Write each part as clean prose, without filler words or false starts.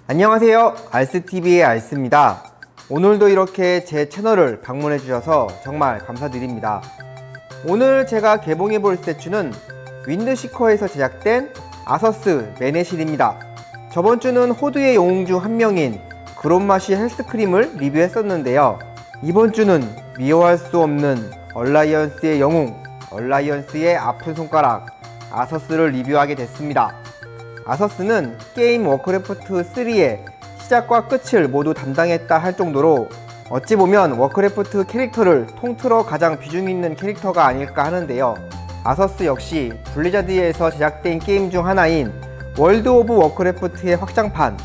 안녕하세요, 알스TV의 알스입니다. 오늘도 이렇게 제 채널을 방문해 주셔서 정말 감사드립니다. 오늘 제가 개봉해 볼 스태츄는 윈드시커에서 제작된 아서스 메네실입니다. 저번 주는 호드의 영웅 중 한 명인 그롬마시 헬스크림을 리뷰했었는데요. 이번 주는 미워할 수 없는 얼라이언스의 영웅, 얼라이언스의 아픈 손가락 아서스를 리뷰하게 됐습니다. 아서스는 게임 워크래프트 3의 시작과 끝을 모두 담당했다 할 정도로 어찌 보면 워크래프트 캐릭터를 통틀어 가장 비중 있는 캐릭터가 아닐까 하는데요. 아서스 역시 블리자드에서 제작된 게임 중 하나인 월드 오브 워크래프트의 확장판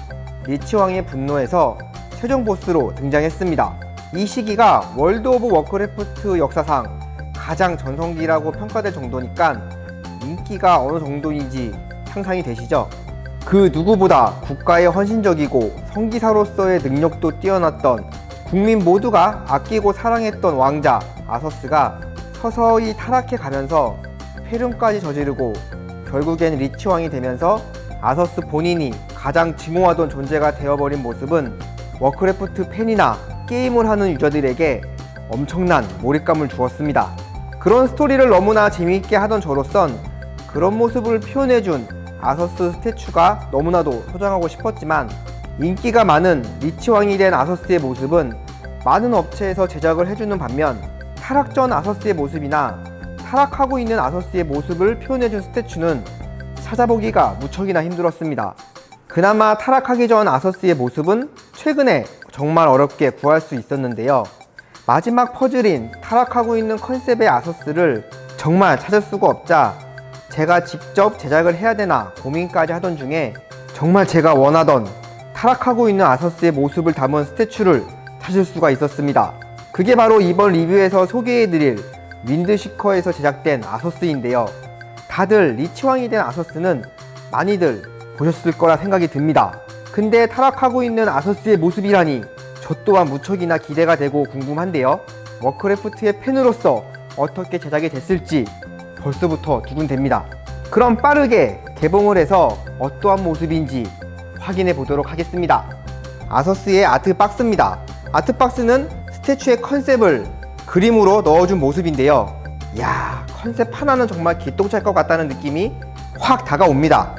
리치왕의 분노에서 최종 보스로 등장했습니다. 이 시기가 월드 오브 워크래프트 역사상 가장 전성기라고 평가될 정도니까 인기가 어느 정도인지 상상이 되시죠? 그 누구보다 국가에 헌신적이고 성기사로서의 능력도 뛰어났던 국민 모두가 아끼고 사랑했던 왕자 아서스가 서서히 타락해 가면서 폐륜까지 저지르고 결국엔 리치왕이 되면서 아서스 본인이 가장 증오하던 존재가 되어버린 모습은 워크래프트 팬이나 게임을 하는 유저들에게 엄청난 몰입감을 주었습니다. 그런 스토리를 너무나 재미있게 하던 저로선 그런 모습을 표현해준 아서스 스태츄가 너무나도 소장하고 싶었지만 인기가 많은 리치왕이 된 아서스의 모습은 많은 업체에서 제작을 해주는 반면 타락 전 아서스의 모습이나 타락하고 있는 아서스의 모습을 표현해준 스태츄는 찾아보기가 무척이나 힘들었습니다. 그나마 타락하기 전 아서스의 모습은 최근에 정말 어렵게 구할 수 있었는데요. 마지막 퍼즐인 타락하고 있는 컨셉의 아서스를 정말 찾을 수가 없자 제가 직접 제작을 해야 되나 고민까지 하던 중에 정말 제가 원하던 타락하고 있는 아서스의 모습을 담은 스태츄를 찾을 수가 있었습니다. 그게 바로 이번 리뷰에서 소개해드릴 윈드시커에서 제작된 아서스인데요. 다들 리치왕이 된 아서스는 많이들 보셨을 거라 생각이 듭니다. 근데 타락하고 있는 아서스의 모습이라니 저 또한 무척이나 기대가 되고 궁금한데요. 워크래프트의 팬으로서 어떻게 제작이 됐을지 벌써부터 두근댑니다. 그럼 빠르게 개봉을 해서 어떠한 모습인지 확인해 보도록 하겠습니다. 아서스의 아트박스입니다. 아트박스는 스태츄의 컨셉을 그림으로 넣어준 모습인데요. 이야, 컨셉 하나는 정말 기똥찰 것 같다는 느낌이 확 다가옵니다.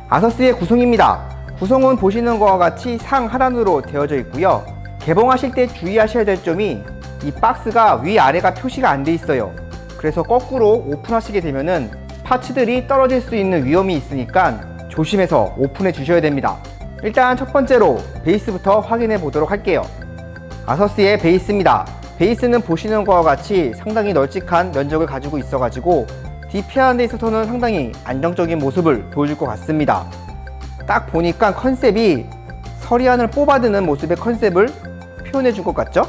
아서스의 구성입니다. 구성은 보시는 것과 같이 상하단으로 되어져 있고요. 개봉하실 때 주의하셔야 될 점이 이 박스가 위아래가 표시가 안 돼 있어요. 그래서 거꾸로 오픈하시게 되면은 파츠들이 떨어질 수 있는 위험이 있으니까 조심해서 오픈해 주셔야 됩니다. 일단 첫 번째로 베이스부터 확인해 보도록 할게요. 아서스의 베이스입니다. 베이스는 보시는 것과 같이 상당히 널찍한 면적을 가지고 있어가지고 DP하는 데 있어서는 상당히 안정적인 모습을 보여줄 것 같습니다. 딱 보니까 컨셉이 서리안을 뽑아드는 모습의 컨셉을 표현해 준 것 같죠?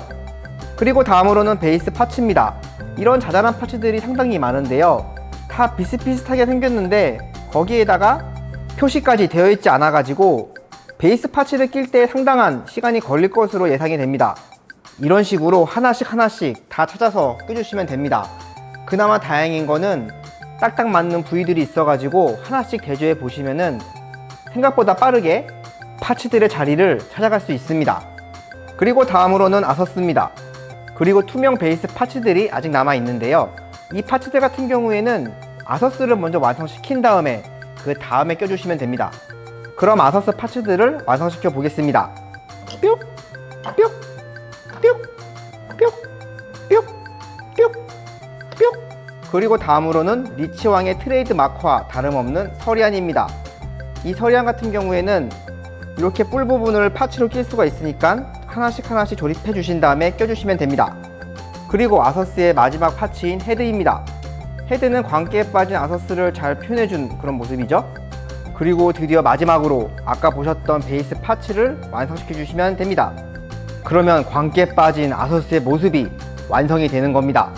그리고 다음으로는 베이스 파츠입니다. 이런 자잘한 파츠들이 상당히 많은데요. 다 비슷비슷하게 생겼는데 거기에다가 표시까지 되어 있지 않아 가지고 베이스 파츠를 낄 때 상당한 시간이 걸릴 것으로 예상이 됩니다. 이런 식으로 하나씩 다 찾아서 껴주시면 됩니다. 그나마 다행인 거는 딱딱 맞는 부위들이 있어 가지고 하나씩 대조해 보시면은 생각보다 빠르게 파츠들의 자리를 찾아갈 수 있습니다. 그리고 다음으로는 아서스입니다. 그리고 투명 베이스 파츠들이 아직 남아 있는데요. 이 파츠들 같은 경우에는 아서스를 먼저 완성시킨 다음에 그 다음에 껴주시면 됩니다. 그럼 아서스 파츠들을 완성시켜 보겠습니다. 뿅! 뿅! 뿅! 뿅! 뿅! 뿅! 뿅! 그리고 다음으로는 리치왕의 트레이드 마크와 다름없는 서리안입니다. 이 서리안 같은 경우에는 이렇게 뿔 부분을 파츠로 낄 수가 있으니까 하나씩 조립해 주신 다음에 껴주시면 됩니다. 그리고 아서스의 마지막 파츠인 헤드입니다. 헤드는 광기에 빠진 아서스를 잘 표현해준 그런 모습이죠. 그리고 드디어 마지막으로 아까 보셨던 베이스 파츠를 완성시켜 주시면 됩니다. 그러면 광기에 빠진 아서스의 모습이 완성이 되는 겁니다.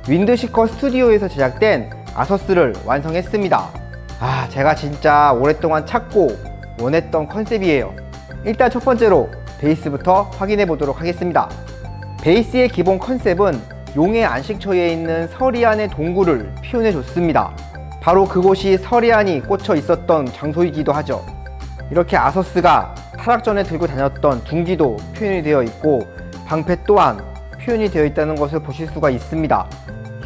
윈드시커 스튜디오에서 제작된 아서스를 완성했습니다. 제가 진짜 오랫동안 찾고 원했던 컨셉이에요. 일단 첫 번째로 베이스부터 확인해 보도록 하겠습니다. 베이스의 기본 컨셉은 용의 안식처에 있는 서리안의 동굴을 표현해 줬습니다. 바로 그곳이 서리안이 꽂혀 있었던 장소이기도 하죠. 이렇게 아서스가 타락전에 들고 다녔던 둔기도 표현이 되어 있고 방패 또한 표현이 되어 있다는 것을 보실 수가 있습니다.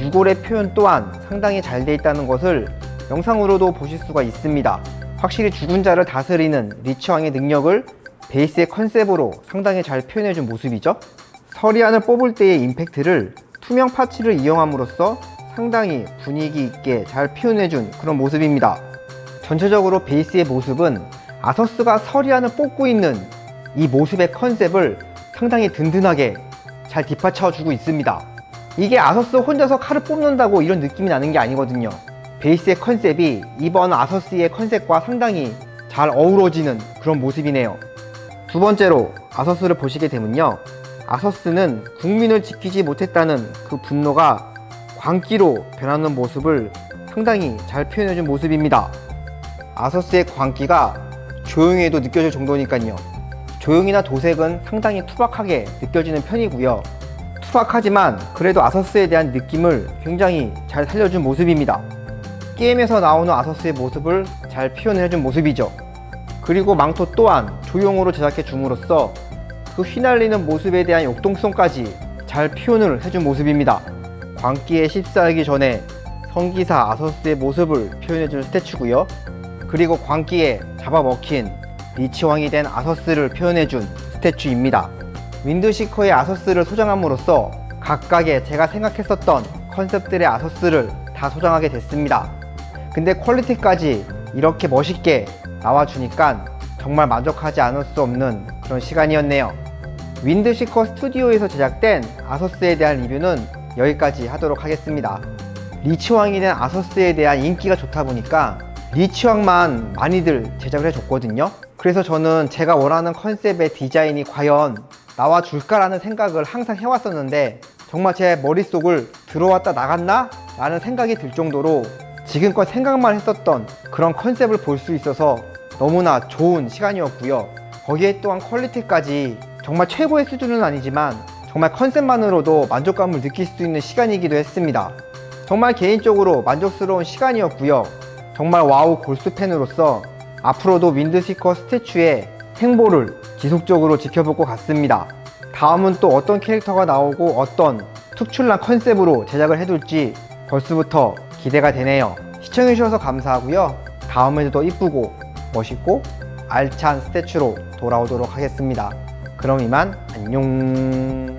유골의 표현 또한 상당히 잘 되어 있다는 것을 영상으로도 보실 수가 있습니다. 확실히 죽은 자를 다스리는 리치왕의 능력을 베이스의 컨셉으로 상당히 잘 표현해준 모습이죠. 서리안을 뽑을 때의 임팩트를 투명 파츠를 이용함으로써 상당히 분위기 있게 잘 표현해준 그런 모습입니다. 전체적으로 베이스의 모습은 아서스가 서리안을 뽑고 있는 이 모습의 컨셉을 상당히 든든하게 잘 뒷받쳐주고 있습니다. 이게 아서스 혼자서 칼을 뽑는다고 이런 느낌이 나는 게 아니거든요. 베이스의 컨셉이 이번 아서스의 컨셉과 상당히 잘 어우러지는 그런 모습이네요. 두 번째로 아서스를 보시게 되면요, 아서스는 국민을 지키지 못했다는 그 분노가 광기로 변하는 모습을 상당히 잘 표현해준 모습입니다. 아서스의 광기가 조용히도 느껴질 정도니까요. 조용이나 도색은 상당히 투박하게 느껴지는 편이고요. 투박하지만 그래도 아서스에 대한 느낌을 굉장히 잘 살려준 모습입니다. 게임에서 나오는 아서스의 모습을 잘 표현해준 모습이죠. 그리고 망토 또한 조형으로 제작해 줌으로써 그 휘날리는 모습에 대한 역동성까지 잘 표현을 해준 모습입니다. 광기에 휩싸이기 전에 성기사 아서스의 모습을 표현해준 스태츄고요. 그리고 광기에 잡아먹힌 리치왕이 된 아서스를 표현해준 스태츄입니다. 윈드시커의 아서스를 소장함으로써 각각의 제가 생각했었던 컨셉들의 아서스를 다 소장하게 됐습니다. 근데 퀄리티까지 이렇게 멋있게 나와주니까 정말 만족하지 않을 수 없는 그런 시간이었네요. 윈드시커 스튜디오에서 제작된 아서스에 대한 리뷰는 여기까지 하도록 하겠습니다. 리치왕이 된 아서스에 대한 인기가 좋다 보니까 리치왕만 많이들 제작을 해줬거든요. 그래서 저는 제가 원하는 컨셉의 디자인이 과연 나와줄까라는 생각을 항상 해왔었는데 정말 제 머릿속을 들어왔다 나갔나? 라는 생각이 들 정도로 지금껏 생각만 했었던 그런 컨셉을 볼 수 있어서 너무나 좋은 시간이었고요. 거기에 또한 퀄리티까지 정말 최고의 수준은 아니지만 정말 컨셉만으로도 만족감을 느낄 수 있는 시간이기도 했습니다. 정말 개인적으로 만족스러운 시간이었고요. 정말 와우 골수 팬으로서 앞으로도 윈드시커 스태츄의 행보를 지속적으로 지켜볼 것 같습니다. 다음은 또 어떤 캐릭터가 나오고 어떤 특출난 컨셉으로 제작을 해둘지 벌써부터 기대가 되네요. 시청해주셔서 감사하고요. 다음에도 더 이쁘고 멋있고 알찬 스태츄로 돌아오도록 하겠습니다. 그럼 이만 안녕.